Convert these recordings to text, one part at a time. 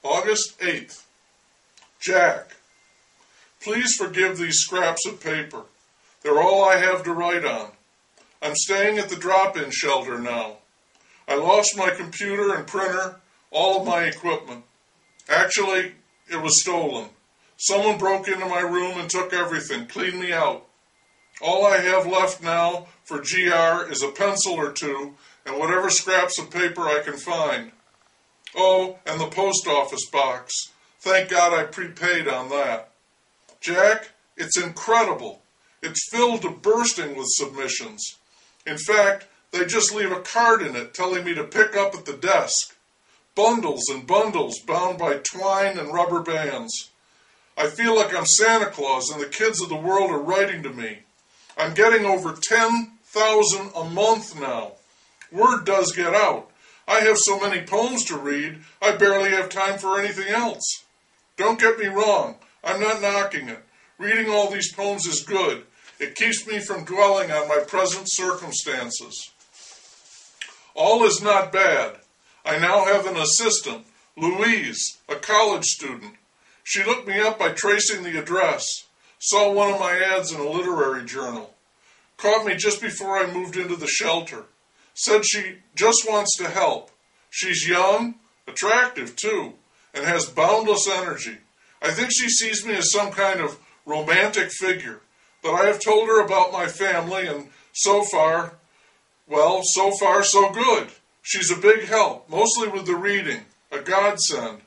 August 8th. Jack, please forgive these scraps of paper. They're all I have to write on. I'm staying at the drop-in shelter now. I lost my computer and printer, all of my equipment. Actually, it was stolen. Someone broke into my room and took everything, cleaned me out. All I have left now for GR is a pencil or two and whatever scraps of paper I can find. Oh, and the post office box. Thank God I prepaid on that. Jack, it's incredible. It's filled to bursting with submissions. In fact, they just leave a card in it telling me to pick up at the desk. Bundles and bundles bound by twine and rubber bands. I feel like I'm Santa Claus and the kids of the world are writing to me. I'm getting over 10,000 a month now. Word does get out. I have so many poems to read, I barely have time for anything else. Don't get me wrong, I'm not knocking it. Reading all these poems is good. It keeps me from dwelling on my present circumstances. All is not bad. I now have an assistant, Louise, a college student. She looked me up by tracing the address, saw one of my ads in a literary journal, caught me just before I moved into the shelter, said she just wants to help. She's young, attractive too, and has boundless energy. I think she sees me as some kind of romantic figure, but I have told her about my family, and so far so good. She's a big help, mostly with the reading, a godsend.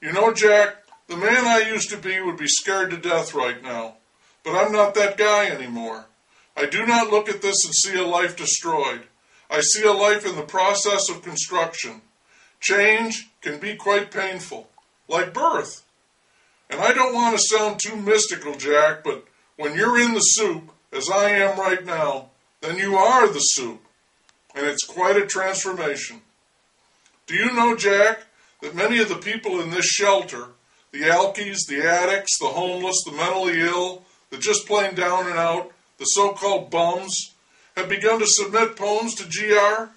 You know, Jack, the man I used to be would be scared to death right now, but I'm not that guy anymore. I do not look at this and see a life destroyed. I see a life in the process of construction. Change can be quite painful, like birth. And I don't want to sound too mystical, Jack, but when you're in the soup, as I am right now, then you are the soup. And it's quite a transformation. Do you know, Jack, that many of the people in this shelter, the alkies, the addicts, the homeless, the mentally ill, the just plain down and out, the so-called bums, have begun to submit poems to GR?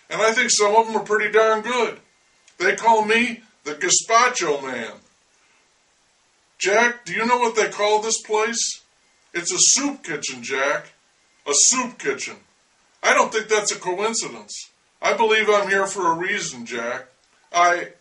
And I think some of them are pretty darn good. They call me the Gazpacho Man. Jack, do you know what they call this place? It's a soup kitchen, Jack. A soup kitchen. I don't think that's a coincidence. I believe I'm here for a reason, Jack. I